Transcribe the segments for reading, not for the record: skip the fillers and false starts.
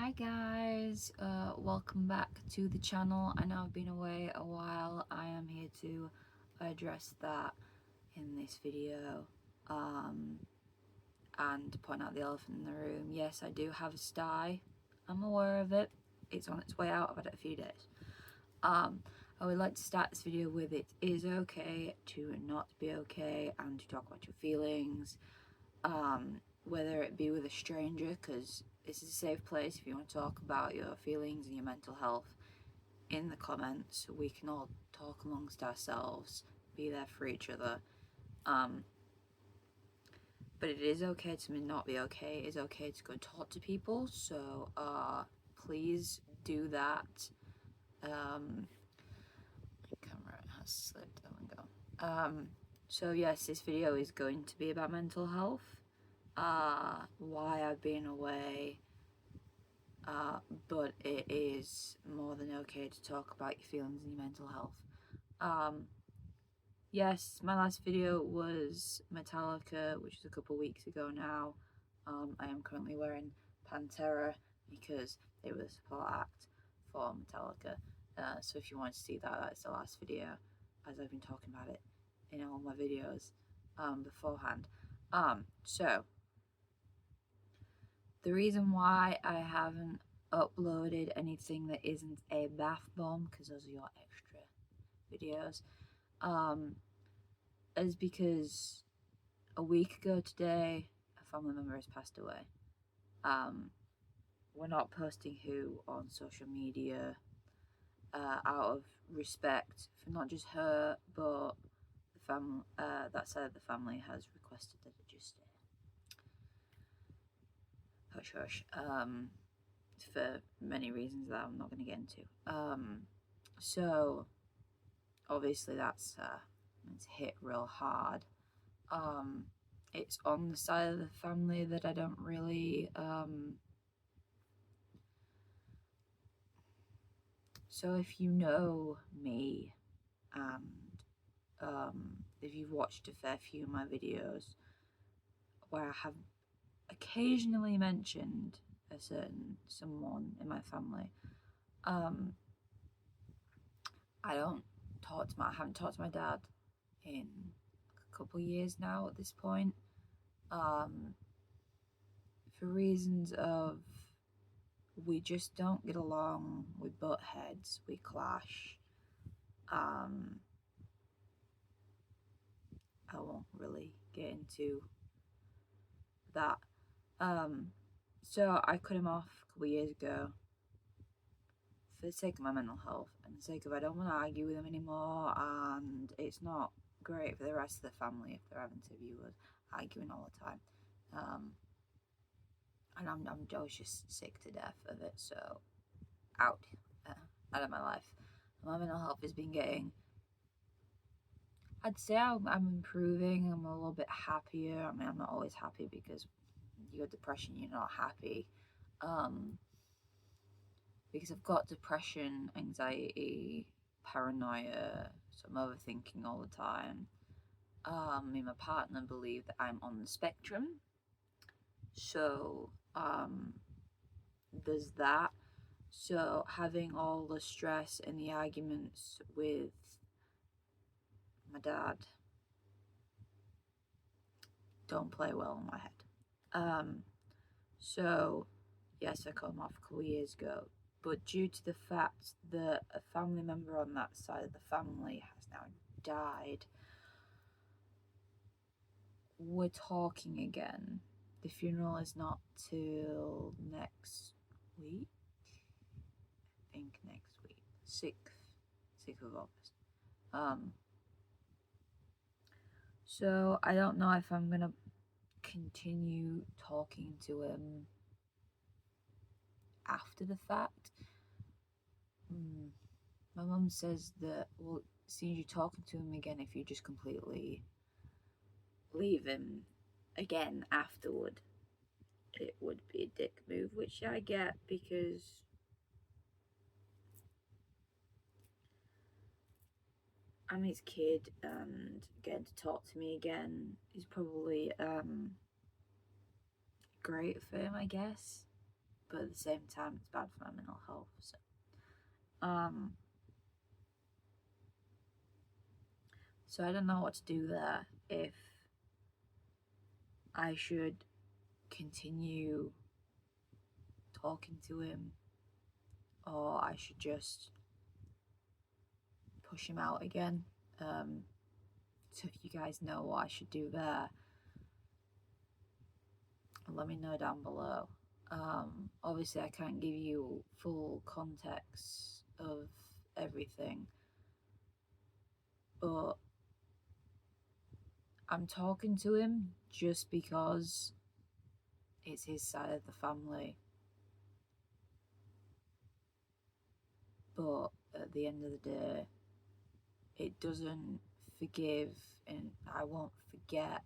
Hi guys, welcome back to the channel. I know I've been away a while. I am here to address that in this video and point out the elephant in the room. Yes, I do have a sty. I'm aware of it. It's on its way out. I've had it a few days. I would like to start this video with it is okay to not be okay and to talk about your feelings, whether it be with a stranger, because this is a safe place if you want to talk about your feelings and your mental health in the comments. We can all talk amongst ourselves, be there for each other. But it is okay to not be okay. It is okay to go talk to people, so please do that. My camera has slipped. There we go. So yes, this video is going to be about mental health, why I've been away, but it is more than okay to talk about your feelings and your mental health. Yes, my last video was Metallica, which is a couple weeks ago now. I am currently wearing Pantera because it was a support act for Metallica. So if you want to see that, that's the last video, as I've been talking about it in all my videos beforehand. So the reason why I haven't uploaded anything that isn't a bath bomb, because those are your extra videos, is because a week ago today, a family member has passed away. We're not posting who on social media out of respect for not just her, but the family. That side of the family has requested that it just hush hush. For many reasons that I'm not going to get into. So obviously that's it's hit real hard. It's on the side of the family that I don't really so if you know me and if you've watched a fair few of my videos where I have occasionally mentioned a certain someone in my family, I haven't talked to my dad in a couple of years now at this point, for reasons of we just don't get along, we butt heads, we clash. I won't really get into that. So I cut him off a couple of years ago for the sake of my mental health and the sake of I don't want to argue with him anymore, and it's not great for the rest of the family if they're having to view us arguing all the time. And I was just sick to death of it, so out of my life. My mental health has been getting, I'd say I'm improving. I'm a little bit happier. I mean, I'm not always happy because you got depression, you're not happy. Because I've got depression, anxiety, paranoia, so I'm overthinking all the time. Me and my partner believe that I'm on the spectrum, so there's that. So having all the stress and the arguments with my dad don't play well in my head. So yes, I cut him off a couple of years ago, but due to the fact that a family member on that side of the family has now died, we're talking again. The funeral is not till next week. I think next week, 6th of August. So I don't know if I'm gonna continue talking to him after the fact. My mum says that, well, seeing you talking to him again, if you just completely leave him again afterward, it would be a dick move, which I get, because I'm his kid and getting to talk to me again is probably great for him, I guess. but at the same time it's bad for my mental health. So I don't know what to do there, if I should continue talking to him or I should just push him out again. So if you guys know what I should do there, let me know down below. Obviously I can't give you full context of everything, but I'm talking to him just because it's his side of the family. But at the end of the day, it doesn't forgive, and I won't forget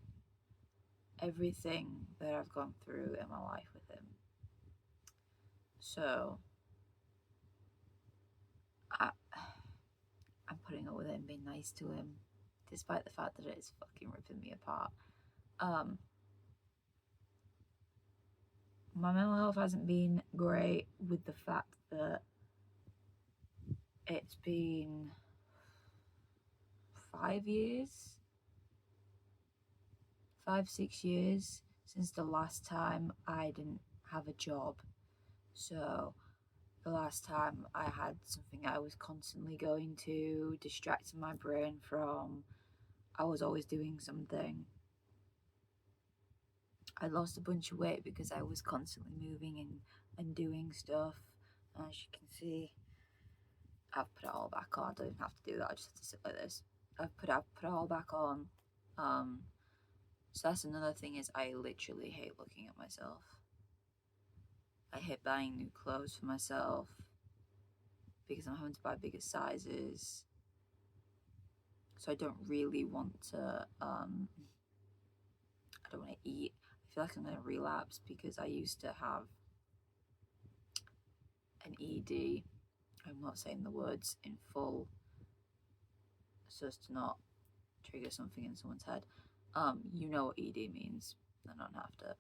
everything that I've gone through in my life with him. So I'm putting up with it and being nice to him, despite the fact that it's fucking ripping me apart. My mental health hasn't been great, with the fact that it's been 6 years since the last time I didn't have a job. So the last time I had something I was constantly going to, distracting my brain from, I was always doing something. I lost a bunch of weight because I was constantly moving and doing stuff. As you can see, I've put it all back on. I don't even have to do that, I just have to sit like this. I've put it all back on. So that's another thing, is I literally hate looking at myself. I hate buying new clothes for myself because I'm having to buy bigger sizes. So I don't really want to, I don't want to eat. I feel like I'm going to relapse because I used to have an ED. I'm not saying the words in full so as to not trigger something in someone's head. You know what ED means. I don't have to.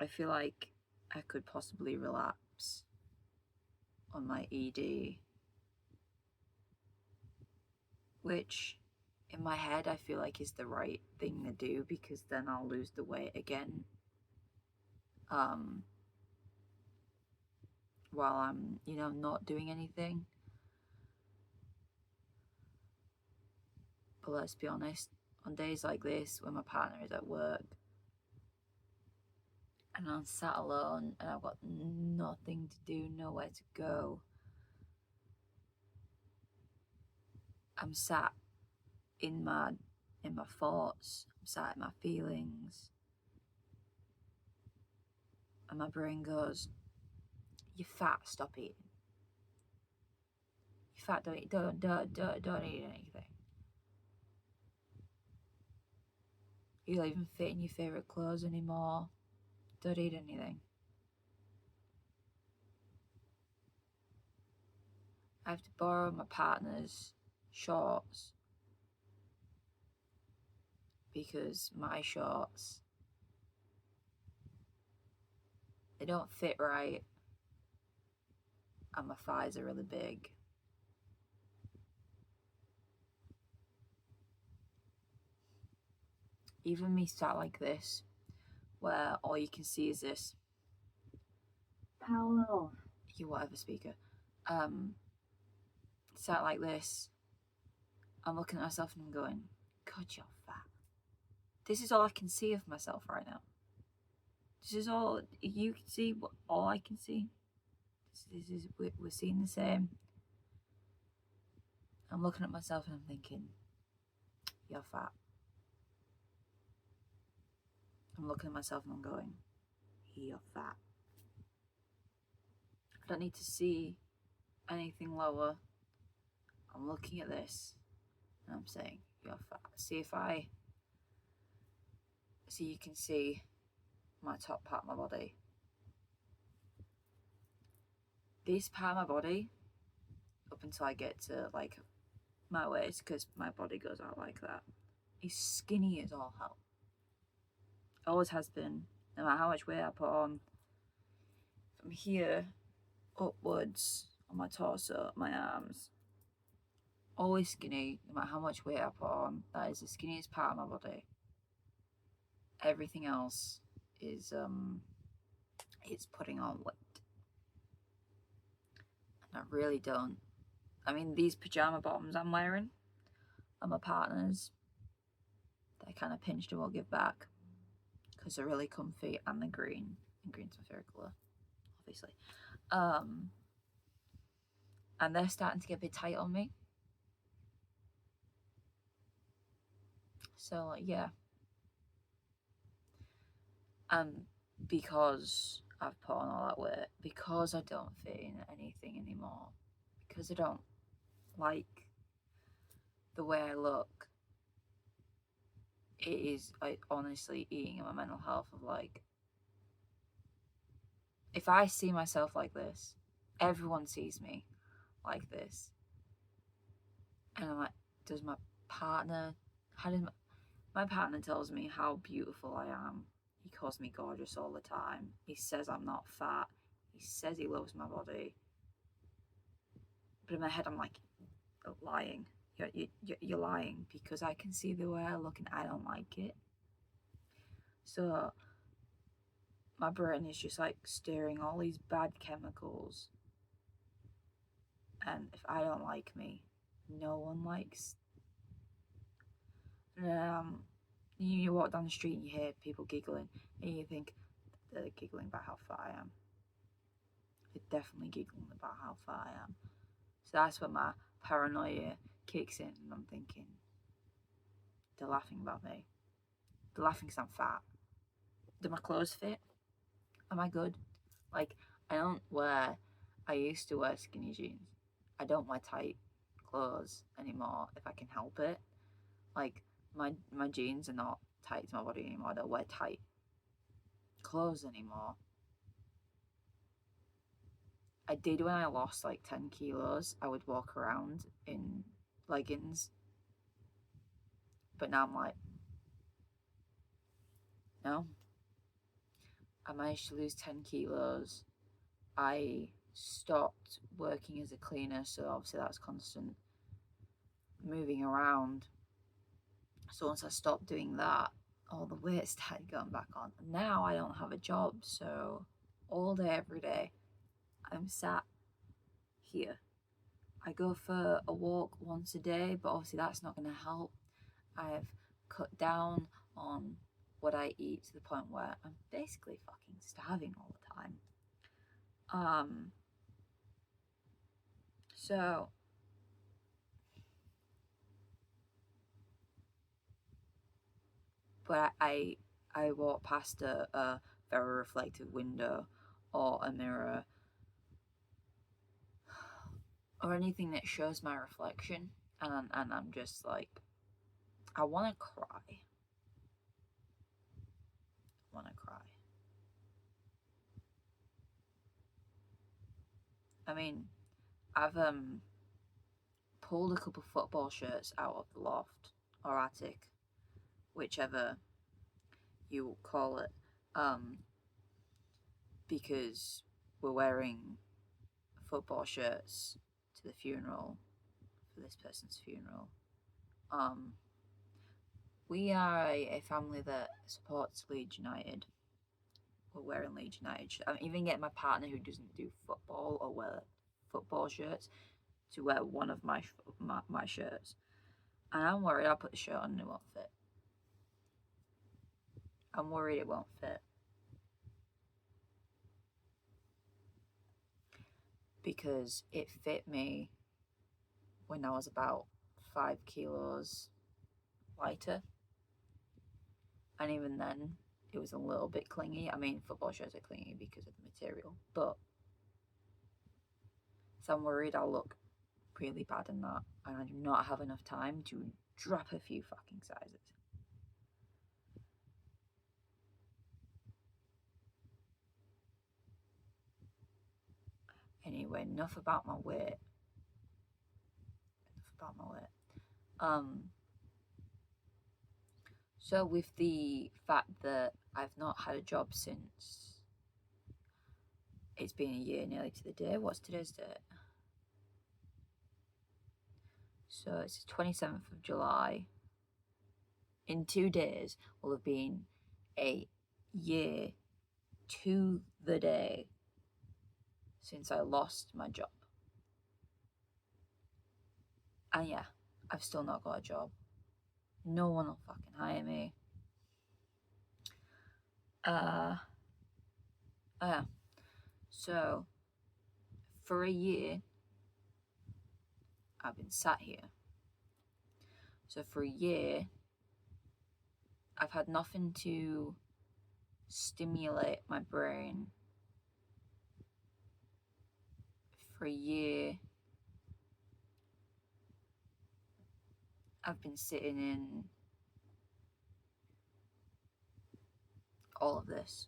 I feel like I could possibly relapse on my ED, which in my head I feel like is the right thing to do, because then I'll lose the weight again while I'm, not doing anything. But let's be honest, on days like this when my partner is at work and I'm sat alone and I've got nothing to do, nowhere to go, I'm sat in my thoughts, I'm sat in my feelings, and my brain goes, "You're fat, stop eating. You're fat, don't eat anything. You don't even fit in your favourite clothes anymore. Don't eat anything." I have to borrow my partner's shorts because my shorts, they don't fit right and my thighs are really big. Even me sat like this, where all you can see is this. Hello. You whatever speaker. Sat like this, I'm looking at myself and I'm going, God, you're fat. This is all I can see of myself right now. This is all you can see, all I can see. This is, we're seeing the same. I'm looking at myself and I'm thinking, you're fat. I'm looking at myself and I'm going, you're fat. I don't need to see anything lower. I'm looking at this and I'm saying, you're fat. See, you can see my top part of my body. This part of my body, up until I get to like my waist, because my body goes out like that, is skinny as all hell. Always has been, no matter how much weight I put on. from here upwards on my torso, my arms, always skinny, no matter how much weight I put on. That is the skinniest part of my body. Everything else is it's putting on weight. And I really don't. I mean, these pajama bottoms I'm wearing are my partner's. They're kind of pinched and will give back because they're really comfy, and they're green. And green's my favourite colour, obviously. And they're starting to get a bit tight on me. So, yeah. And because I've put on all that weight, because I don't fit in anything anymore, because I don't like the way I look, it is honestly eating at my mental health of like, if I see myself like this, everyone sees me like this. And I'm like, does my partner, my partner tells me how beautiful I am. He calls me gorgeous all the time. He says I'm not fat. He says he loves my body. But in my head, I'm like, lying. You're lying, because I can see the way I look and I don't like it. So my brain is just like stirring all these bad chemicals. And if I don't like me, no one likes. You walk down the street and you hear people giggling, and you think they're giggling about how fat I am. They're definitely giggling about how fat I am. So that's when my paranoia kicks in, and I'm thinking, they're laughing about me. They're laughing because I'm fat. Do my clothes fit? Am I good? Like, I used to wear skinny jeans. I don't wear tight clothes anymore if I can help it. Like, my jeans are not tight to my body anymore. I don't wear tight clothes anymore. I did when I lost like 10 kilos. I would walk around in leggings. But now I'm like, no. I managed to lose 10 kilos. I stopped working as a cleaner, so obviously that's constant moving around. So once I stopped doing that, all the weight started going back on. Now I don't have a job, so all day, every day, I'm sat here. I go for a walk once a day, but obviously that's not going to help. I've cut down on what I eat to the point where I'm basically fucking starving all the time. So but I walk past a very reflective window or a mirror or anything that shows my reflection, and I'm just like, I want to cry. I want to cry. I mean, I've pulled a couple football shirts out of the loft or attic, whichever you call it, because we're wearing football shirts to the funeral, for this person's funeral. We are a family that supports Leeds United. We're wearing Leeds United. I'm even getting my partner, who doesn't do football or wear football shirts, to wear one of my shirts. And I'm worried I'll put the shirt on and it won't fit. I'm worried it won't fit. Because it fit me when I was about 5 kilos lighter. And even then, it was a little bit clingy. I mean, football shirts are clingy because of the material. But so I'm worried I'll look really bad in that. And I do not have enough time to drop a few fucking sizes. Anyway, enough about my weight. So with the fact that I've not had a job since It's been a year nearly to the day. What's today's date? So it's the 27th of July. In 2 days will have been a year to the day since I lost my job. And yeah, I've still not got a job. No one will fucking hire me. Yeah. So, for a year, I've been sat here. So for a year, I've had nothing to stimulate my brain. For a year, I've been sitting in all of this.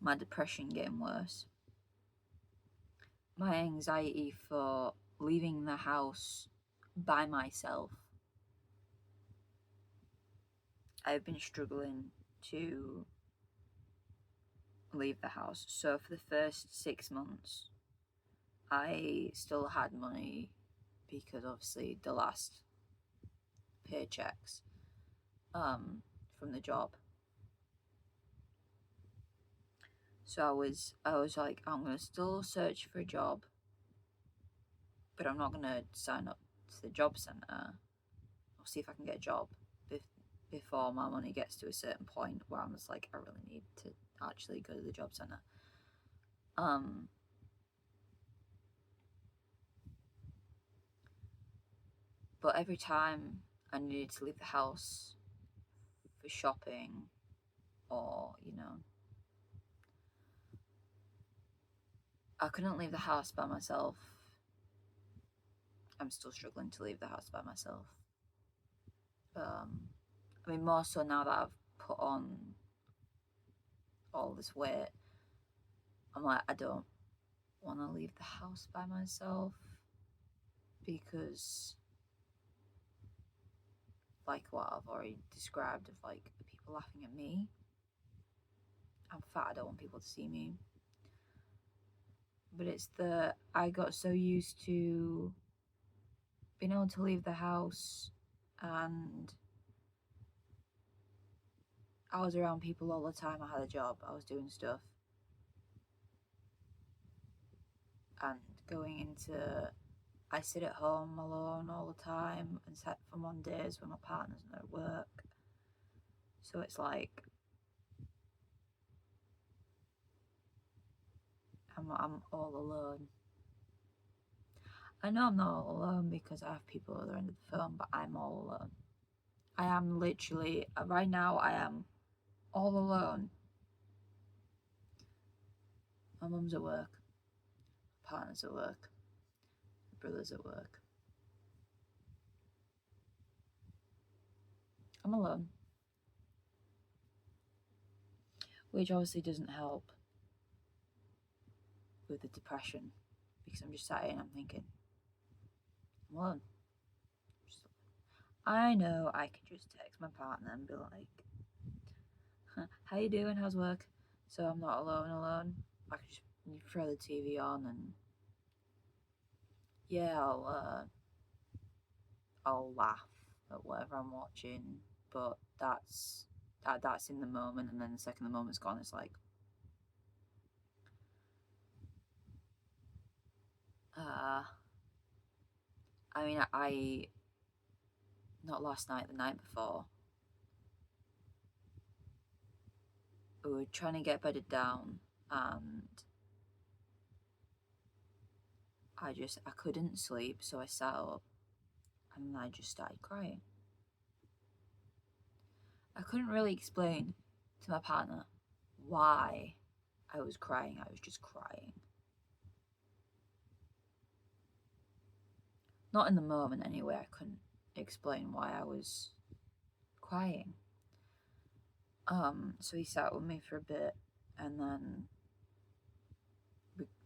My depression getting worse. My anxiety for leaving the house by myself. I've been struggling to leave the house. So for the first 6 months, I still had money because obviously the last paychecks from the job. So I was like, I'm gonna still search for a job, but I'm not gonna sign up to the job centre. I'll see if I can get a job before my money gets to a certain point where I'm just like, I really need to actually go to the job centre. But every time I needed to leave the house for shopping or, I couldn't leave the house by myself. I'm still struggling to leave the house by myself. I mean, more so now that I've put on all this weight, I'm like, I don't want to leave the house by myself because, like what I've already described of like people laughing at me, I'm fat, I don't want people to see me. But it's I got so used to being able to leave the house and I was around people all the time. I had a job, I was doing stuff. And going into, I sit at home alone all the time, except for Mondays when my partner's not at work. So it's like, I'm all alone. I know I'm not all alone because I have people at the other end of the phone, but I'm all alone. I am literally, right now, I am all alone. My mum's at work, my partner's at work, my brother's at work. I'm alone. Which obviously doesn't help with the depression because I'm just sat here and I'm thinking, I'm alone. I know I could just text my partner and be like, how you doing? How's work? So I'm not alone. I could just throw the TV on and yeah, I'll laugh at whatever I'm watching, but that's in the moment, and then the second the moment's gone, it's like, I mean, I not last night, the night before, we were trying to get bedded down, and I couldn't sleep, so I sat up, and I just started crying. I couldn't really explain to my partner why I was crying. I was just crying. Not in the moment anyway, I couldn't explain why I was crying. So he sat with me for a bit and then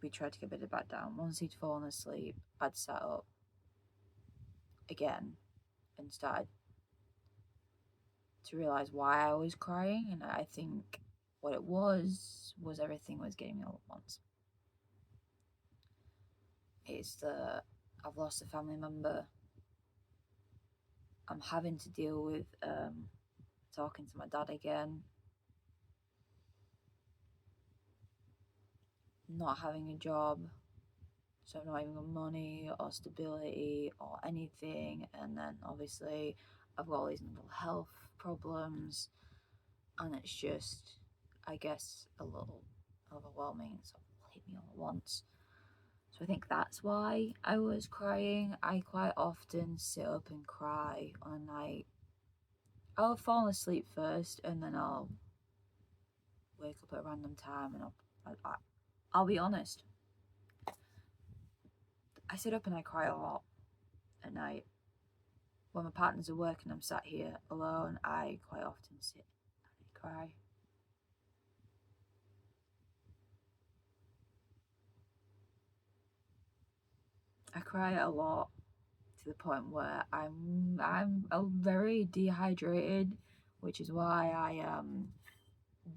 we tried to get bedded back down. Once he'd fallen asleep, I'd sat up again and started to realise why I was crying, and I think what it was everything was getting me all at once. It's I've lost a family member. I'm having to deal with talking to my dad again. Not having a job. So not having money or stability or anything. And then obviously I've got all these mental health problems. And it's just, I guess, a little overwhelming. So it hit me all at once. So I think that's why I was crying. I quite often sit up and cry on a night. I'll fall asleep first, and then I'll wake up at a random time, and I'll be honest. I sit up and I cry a lot at night. When my partners are working, I'm sat here alone. I quite often sit and I cry. I cry a lot to the point where I'm very dehydrated, which is why I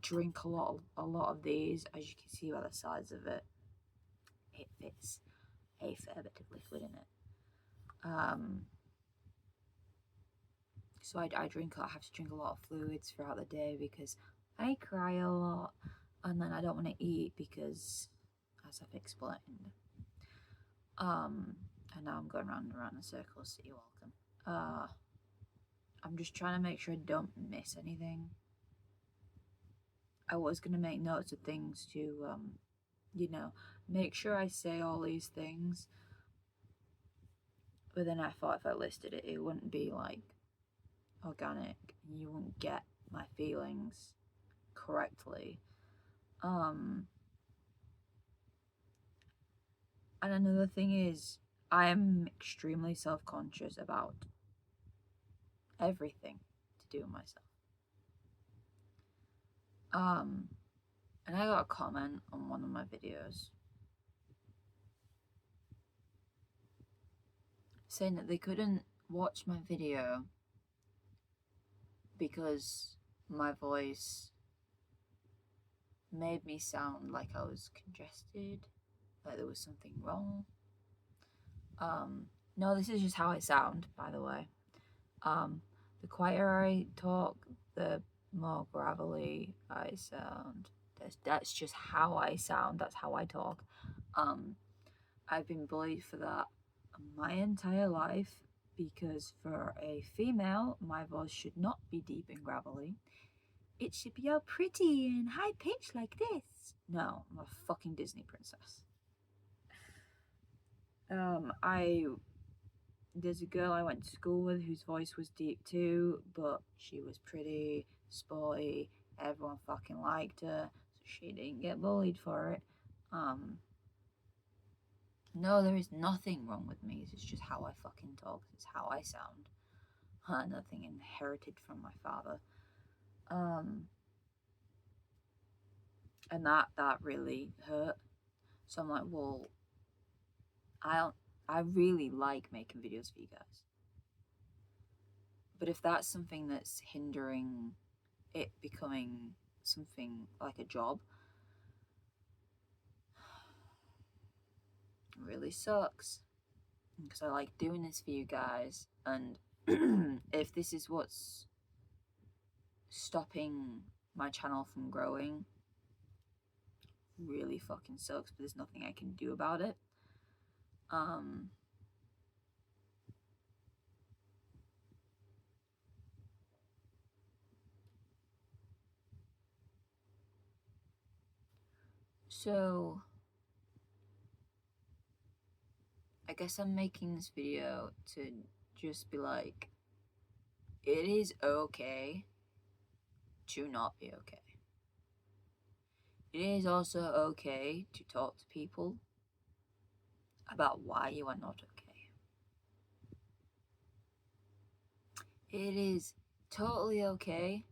drink a lot of these. As you can see by the size of it, it fits a fair bit of liquid in it. So I have to drink a lot of fluids throughout the day because I cry a lot, and then I don't want to eat because, as I've explained, and now I'm going round and round in circles, so you're welcome. I'm just trying to make sure I don't miss anything. I was going to make notes of things to, make sure I say all these things, but then I thought if I listed it, it wouldn't be, like, organic, and you wouldn't get my feelings correctly. And another thing is, I am extremely self-conscious about everything to do with myself. And I got a comment on one of my videos saying that they couldn't watch my video because my voice made me sound like I was congested, like there was something wrong. No, this is just how I sound, by the way. The quieter I talk, the more gravelly I sound. That's just how I sound. That's how I talk. I've been bullied for that my entire life because for a female, my voice should not be deep and gravelly. It should be all pretty and high pitched like this. No, I'm a fucking Disney princess. There's a girl I went to school with whose voice was deep too, but she was pretty, sporty, everyone fucking liked her, so she didn't get bullied for it. No, there is nothing wrong with me, it's just how I fucking talk, it's how I sound. Nothing inherited from my father. And that really hurt. So I'm like, well, I really like making videos for you guys. But if that's something that's hindering it becoming something like a job, it really sucks. Because I like doing this for you guys. And if this is what's stopping my channel from growing, really fucking sucks, but there's nothing I can do about it. So I guess I'm making this video to just be like, it is okay to not be okay. It is also okay to talk to people about why you are not okay. It is totally okay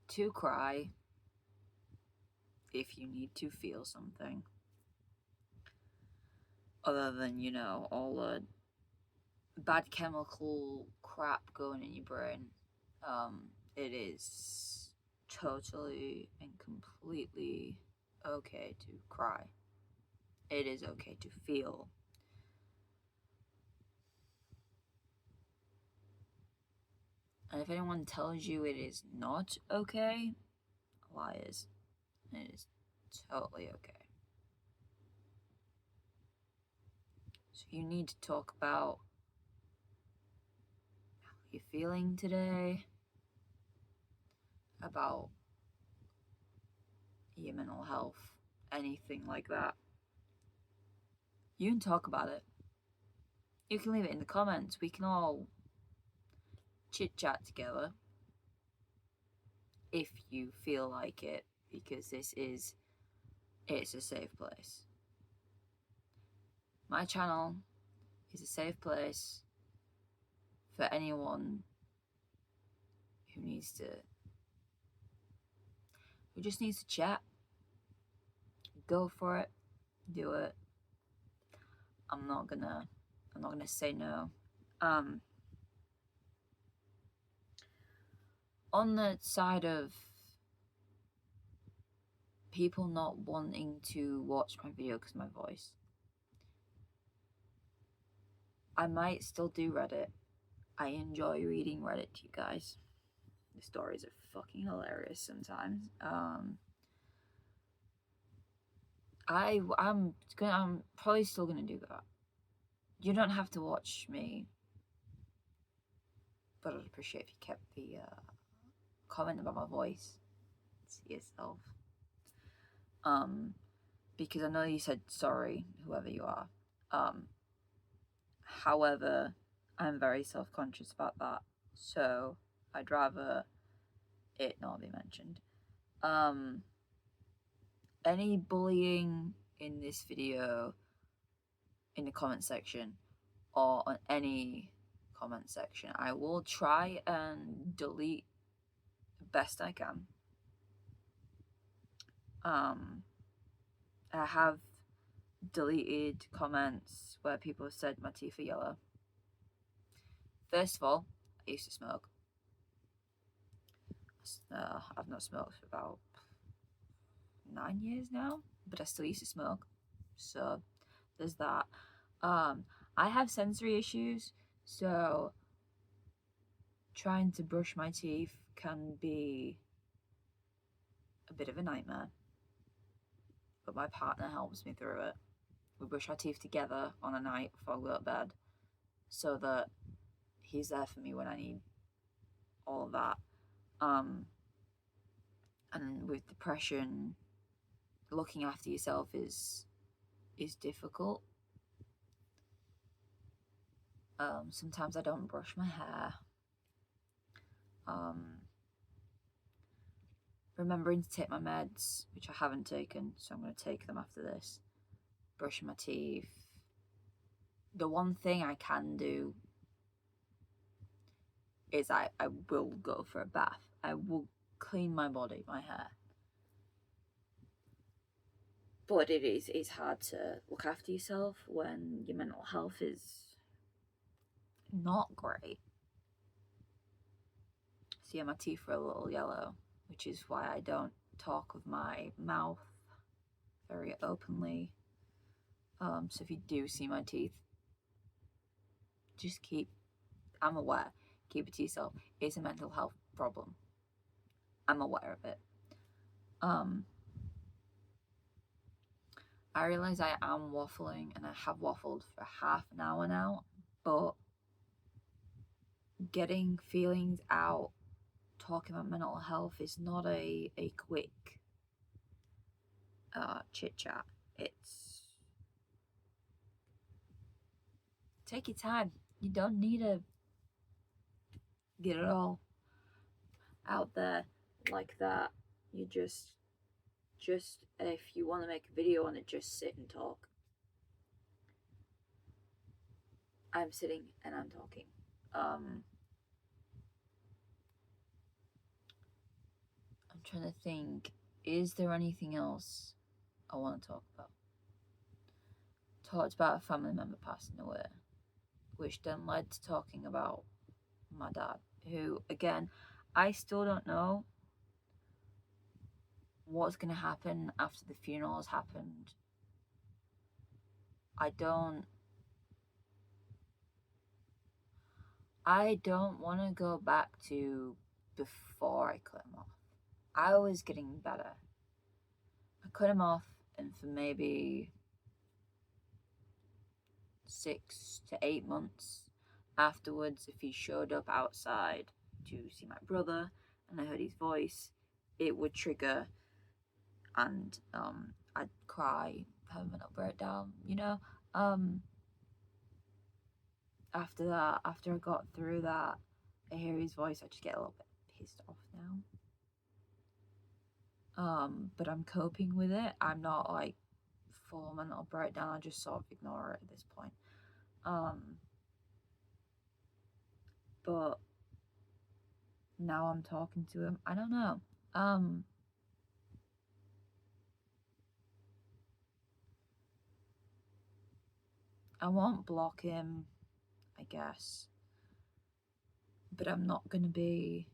to cry if you need to feel something. Other than, all the bad chemical crap going in your brain. It is totally and completely okay to cry. It is okay to feel. And if anyone tells you it is not okay, liars. It is totally okay. So you need to talk about how you're feeling today, about your mental health, anything like that. You can talk about it. You can leave it in the comments. We can all chit chat together if you feel like it, because it's a safe place. My channel is a safe place for anyone who just needs to chat. Go for it. Do it. I'm not gonna say no. On the side of people not wanting to watch my video because of my voice, I might still do Reddit. I enjoy reading Reddit to you guys. The stories are fucking hilarious sometimes. I'm probably still gonna do that. You don't have to watch me, but I'd appreciate if you kept the comment about my voice to yourself. Because I know you said sorry, whoever you are. However, I'm very self-conscious about that, so I'd rather it not be mentioned. Any bullying in this video in the comment section or on any comment section, I will try and delete the best I can. I have deleted comments where people have said my teeth are yellow. First of all, I used to smoke. I've not smoked for about 9 years now, but I still used to smoke. So there's that. I have sensory issues, so trying to brush my teeth can be a bit of a nightmare. But my partner helps me through it. We brush our teeth together on a night before we go to bed, so that he's there for me when I need all of that. And with depression, looking after yourself is difficult. Sometimes I don't brush my hair. Remembering to take my meds, which I haven't taken, so I'm going to take them after this. Brushing my teeth. The one thing I can do is I will go for a bath. I will clean my body, my hair. But it's hard to look after yourself when your mental health is not great. So yeah, my teeth are a little yellow, which is why I don't talk with my mouth very openly. So if you do see my teeth, just I'm aware, keep it to yourself. It's a mental health problem. I'm aware of it. I realise I am waffling, and I have waffled for half an hour now, but getting feelings out, talking about mental health is not a quick chit chat. It's take your time. You don't need to get it all out there like that. You just if you want to make a video on it, just sit and talk. I'm sitting and I'm talking. I'm trying to think, is there anything else I want to talk about? Talked about a family member passing away, which then led to talking about my dad, who, again, I still don't know what's going to happen after the funeral has happened. I don't want to go back to before I cut him off. I was getting better. I cut him off, and for maybe 6 to 8 months afterwards, if he showed up outside to see my brother and I heard his voice, it would trigger, and I'd cry, have a mental breakdown, you know. After that, after I got through that, I hear his voice, I just get a little bit pissed off now. But I'm coping with it. I'm not like full mental breakdown. I just sort of ignore it at this point. But now I'm talking to him. I don't know. I won't block him, I guess. But I'm not gonna be.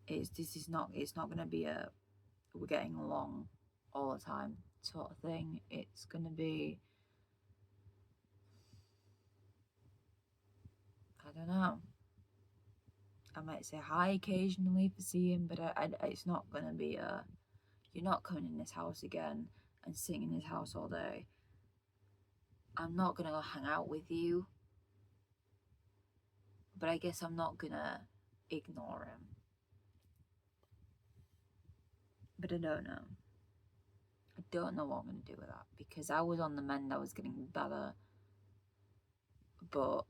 It's not gonna be a we're getting along all the time sort of thing. It's gonna be, I don't know. I might say hi occasionally if I see him, but it's not gonna be a, you're not coming in this house again and sitting in this house all day. I'm not gonna go hang out with you, but I guess I'm not gonna ignore him. But I don't know. I don't know what I'm gonna do with that, because I was on the mend, I was getting better, but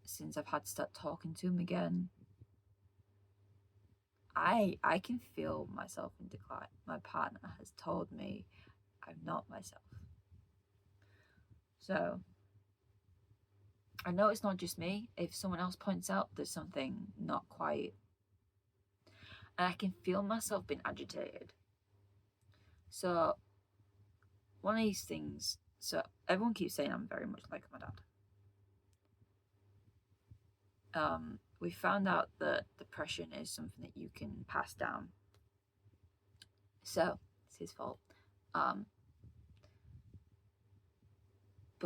since I've had to start talking to him again, I can feel myself in decline. My partner has told me I'm not myself. So I know it's not just me. If someone else points out there's something not quite, and I can feel myself being agitated. So one of these things, so everyone keeps saying I'm very much like my dad. We found out that depression is something that you can pass down. So it's his fault. But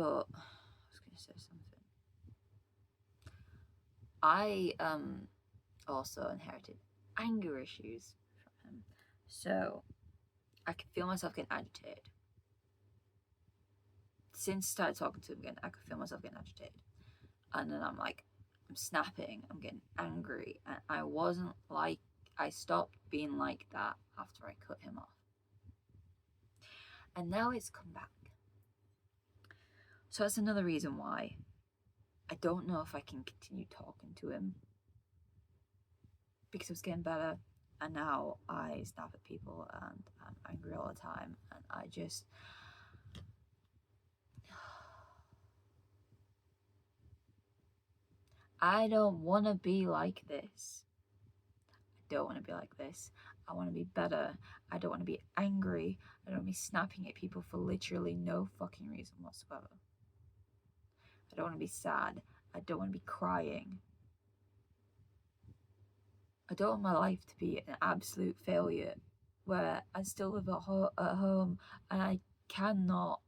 I was going to say something. I also inherited anger issues from him. So I can feel myself getting agitated. Since I started talking to him again, I could feel myself getting agitated. And then I'm snapping, I'm getting angry. And I stopped being like that after I cut him off. And now it's come back. So that's another reason why I don't know if I can continue talking to him. Because I was getting better, and now I snap at people and I'm angry all the time, and I don't want to be like this. I don't want to be like this. I want to be better. I don't want to be angry. I don't want to be snapping at people for literally no fucking reason whatsoever. I don't want to be sad. I don't want to be crying. I don't want my life to be an absolute failure where I still live at home and I cannot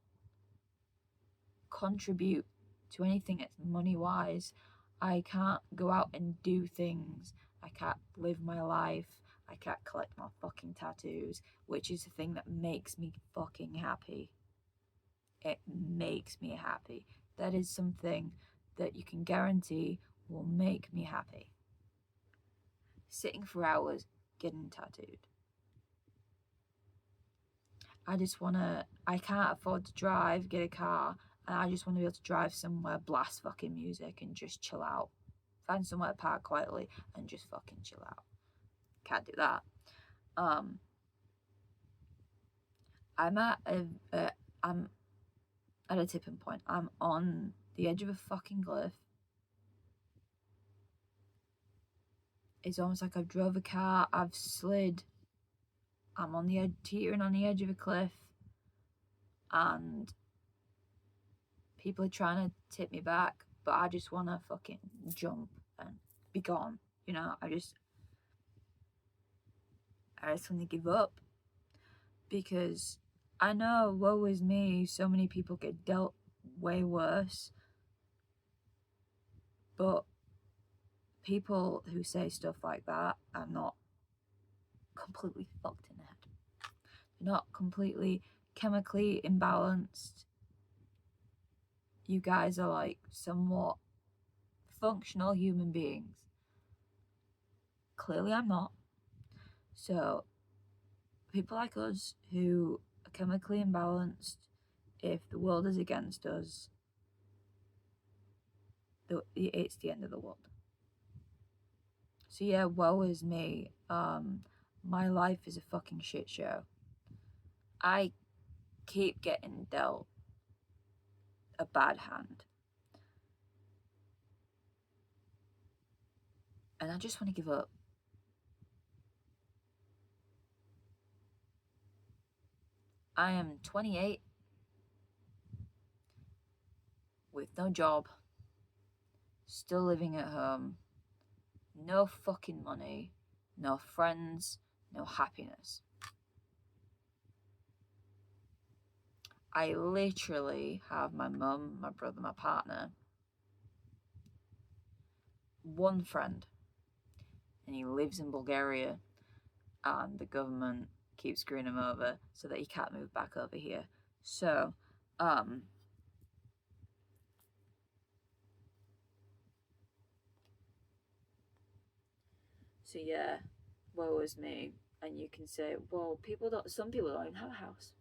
contribute to anything that's money-wise. I can't go out and do things. I can't live my life. I can't collect my fucking tattoos, which is the thing that makes me fucking happy. It makes me happy. That is something that you can guarantee will make me happy. Sitting for hours getting tattooed. I can't afford to drive, get a car, and I just want to be able to drive somewhere, blast fucking music, and just chill out. Find somewhere to park quietly and just fucking chill out. Can't do that. I'm at a tipping point. I'm on the edge of a fucking cliff. It's almost like I've drove a car, I've slid, I'm on the edge, teetering on the edge of a cliff, and people are trying to tip me back, but I just want to fucking jump and be gone. You know, I just want to give up. Because I know, woe is me, so many people get dealt way worse. But people who say stuff like that are not completely fucked in the head. They're not completely chemically imbalanced. You guys are like somewhat functional human beings. Clearly I'm not. So people like us who are chemically imbalanced, if the world is against us, it's the end of the world. So yeah, woe is me. My life is a fucking shit show. I keep getting dealt a bad hand. And I just want to give up. I am 28 with no job, still living at home, no fucking money, no friends, no happiness. I literally have my mum, my brother, my partner, one friend, and he lives in Bulgaria, and the government keeps screwing him over so that he can't move back over here. So, so yeah, woe is me. And you can say, well, some people don't even have a house.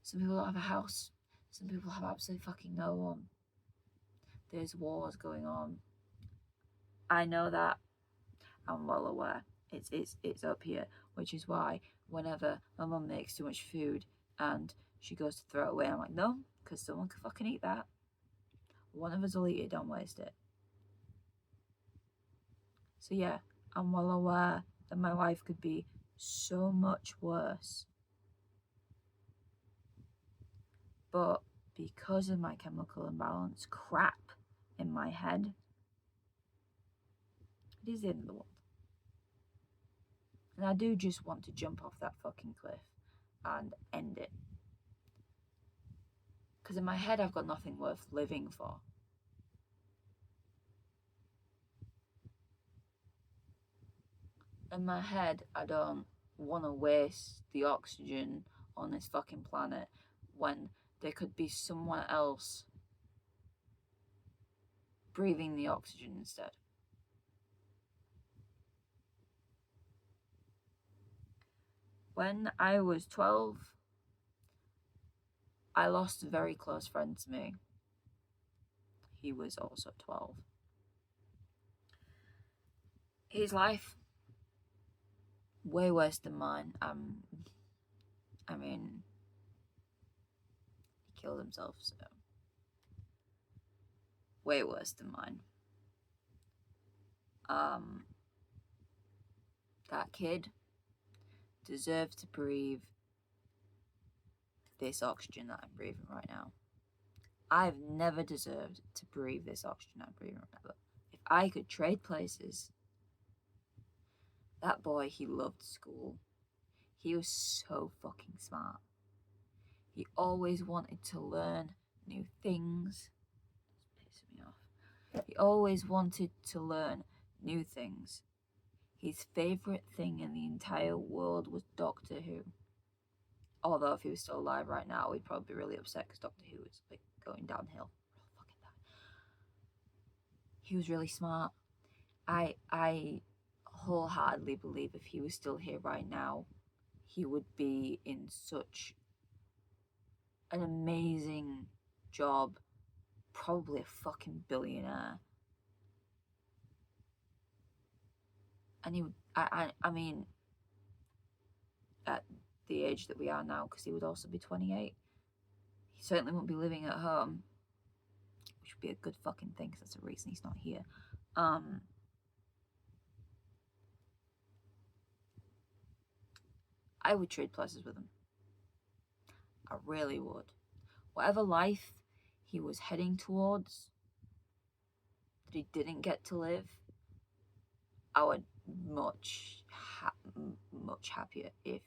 Some people don't have a house. Some people have absolutely fucking no one. There's wars going on. I know that. I'm well aware. It's up here, which is why whenever my mum makes too much food and she goes to throw it away, I'm like, no, because someone could fucking eat that. One of us will eat it, don't waste it. So yeah, I'm well aware that my life could be so much worse. But because of my chemical imbalance crap in my head, it is the end of the world. And I do just want to jump off that fucking cliff and end it. Because in my head, I've got nothing worth living for. In my head, I don't want to waste the oxygen on this fucking planet when there could be someone else breathing the oxygen instead. When I was 12, I lost a very close friend to me. He was also 12. His life, way worse than mine. I mean, he killed himself, so way worse than mine. That kid deserves to breathe this oxygen that I'm breathing right now. I've never deserved to breathe this oxygen I'm breathing right now. But if I could trade places, that boy, he loved school. He was so fucking smart. He always wanted to learn new things. It's pissing me off. He always wanted to learn new things. His favourite thing in the entire world was Doctor Who. Although if he was still alive right now, we'd probably be really upset because Doctor Who is like going downhill. Fucking that. He was really smart. I wholeheartedly believe if he was still here right now, he would be in such an amazing job, probably a fucking billionaire. And he would, I mean, at the age that we are now, because he would also be 28, he certainly won't be living at home, which would be a good fucking thing, because that's the reason he's not here. I would trade places with him. I really would. Whatever life he was heading towards that he didn't get to live, I would much happier if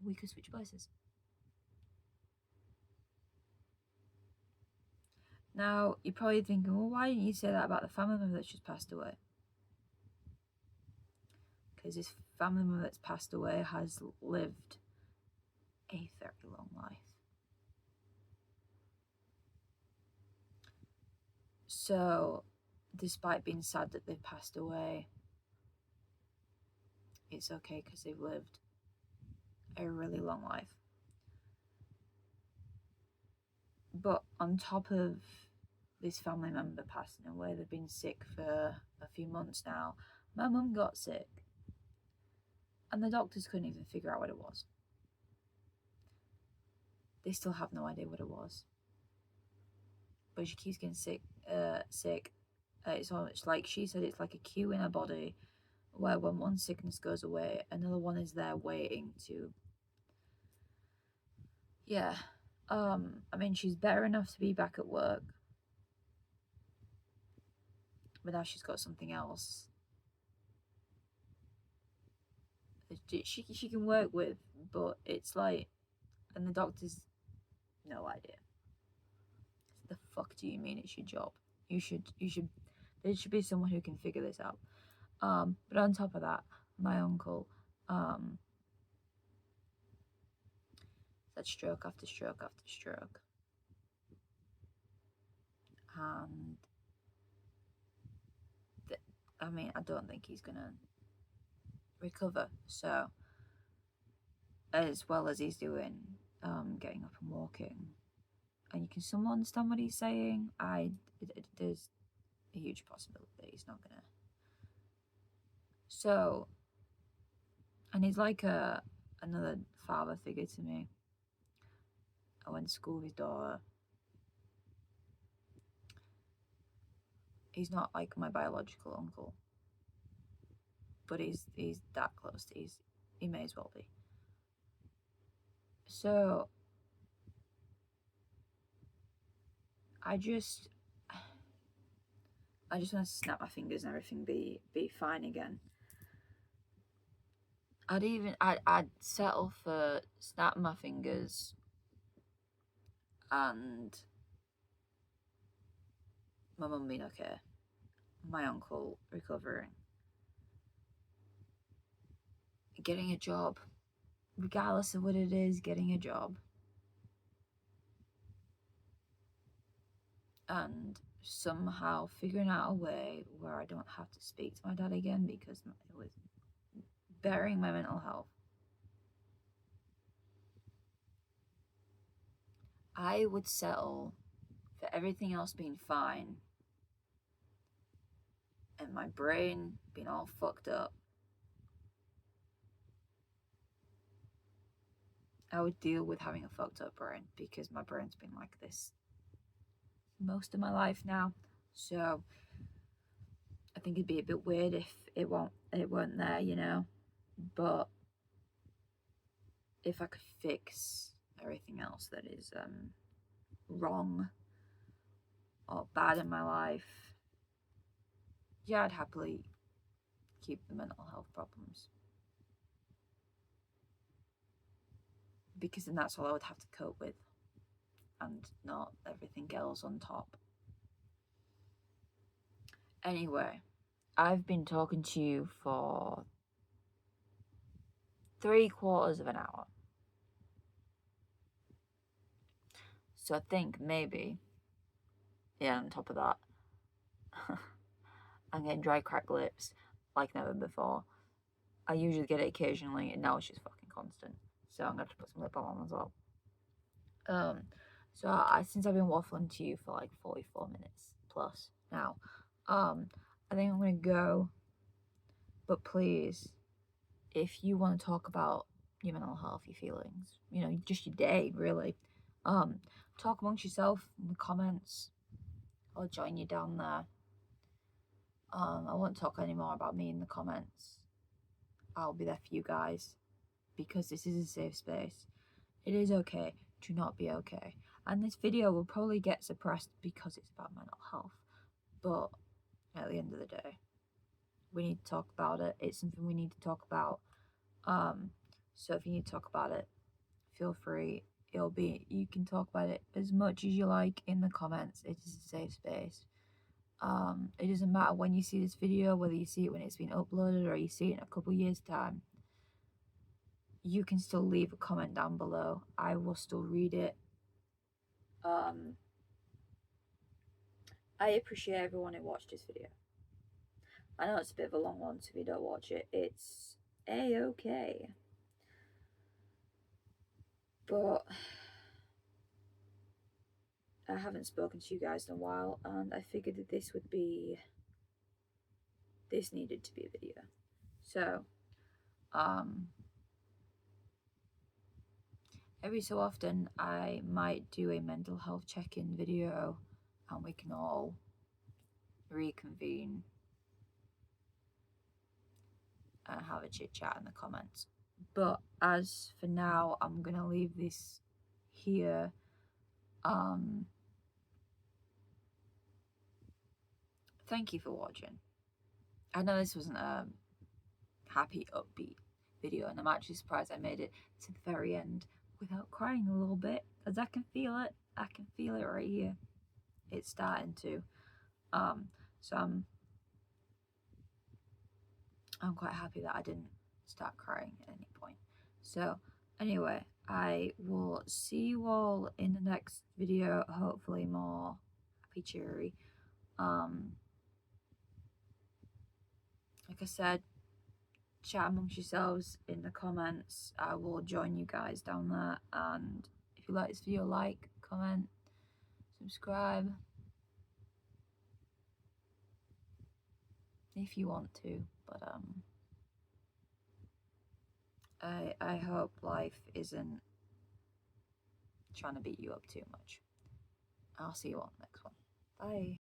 we could switch places. Now, you're probably thinking, well, why didn't you say that about the family member that's just passed away? Because this family member that's passed away has lived a very long life. So, despite being sad that they've passed away, it's okay because they've lived a really long life. But on top of this family member passing away, they've been sick for a few months now. My mum got sick, and the doctors couldn't even figure out what it was. They still have no idea what it was. But she keeps getting sick. It's like she said, it's like a queue in her body where when one sickness goes away, another one is there waiting to. Yeah. I mean, she's better enough to be back at work, but now she's got something else she can work with, but it's like, and the doctor's no idea. The fuck do you mean it's your job? You should there should be someone who can figure this out. But on top of that, my uncle had stroke after stroke after stroke, and I mean, I don't think he's gonna recover. So, as well as he's doing, getting up and walking, and you can somewhat understand what he's saying, there's a huge possibility that he's not gonna. So, and he's like another father figure to me. I went to school with his daughter. He's not like my biological uncle, but he's that close. He may as well be. So I just want to snap my fingers and everything be fine again. I'd settle for snapping my fingers and my mum being okay, my uncle recovering, getting a job, regardless of what it is, getting a job, and somehow figuring out a way where I don't have to speak to my dad again because it was burying my mental health. I would settle for everything else being fine and my brain being all fucked up. I would deal with having a fucked up brain because my brain's been like this most of my life now. So I think it'd be a bit weird if it weren't there, you know. But if I could fix everything else that is wrong or bad in my life, yeah, I'd happily keep the mental health problems. Because then that's all I would have to cope with and not everything else on top. Anyway, I've been talking to you for 3/4 of an hour. So I think maybe, yeah, on top of that, I'm getting dry, cracked lips like never before. I usually get it occasionally, and now it's just fucking constant. So I'm going to have to put some lip balm on as well. So since I've been waffling to you for like 44 minutes plus now, I think I'm going to go. But please, if you want to talk about your mental health, your feelings, you know, just your day, really, talk amongst yourself in the comments. I'll join you down there. I won't talk anymore about me in the comments. I'll be there for you guys because this is a safe space. It is okay to not be okay. And this video will probably get suppressed because it's about mental health. But at the end of the day, we need to talk about it. It's something we need to talk about. So if you need to talk about it, feel free. You can talk about it as much as you like in the comments. It is a safe space. It doesn't matter when you see this video, whether you see it when it's been uploaded or you see it in a couple years time. You can still leave a comment down below. I will still read it. I appreciate everyone who watched this video. I know it's a bit of a long one, so if you don't watch it, it's a-okay. But I haven't spoken to you guys in a while, and I figured that this needed to be a video. So, every so often I might do a mental health check-in video, and we can all reconvene and have a chit chat in the comments. But as for now, I'm gonna leave this here. Thank you for watching. I know this wasn't a happy, upbeat video, and I'm actually surprised I made it to the very end without crying a little bit, because I can feel it. I can feel it right here. It's starting to. So I'm quite happy that I didn't start crying at any point. So anyway, I will see you all in the next video, hopefully more happy cheery. Like I said, chat amongst yourselves in the comments. I will join you guys down there, and if you like this video, like, comment, subscribe if you want to. But I hope life isn't trying to beat you up too much. I'll see you on the next one. Bye.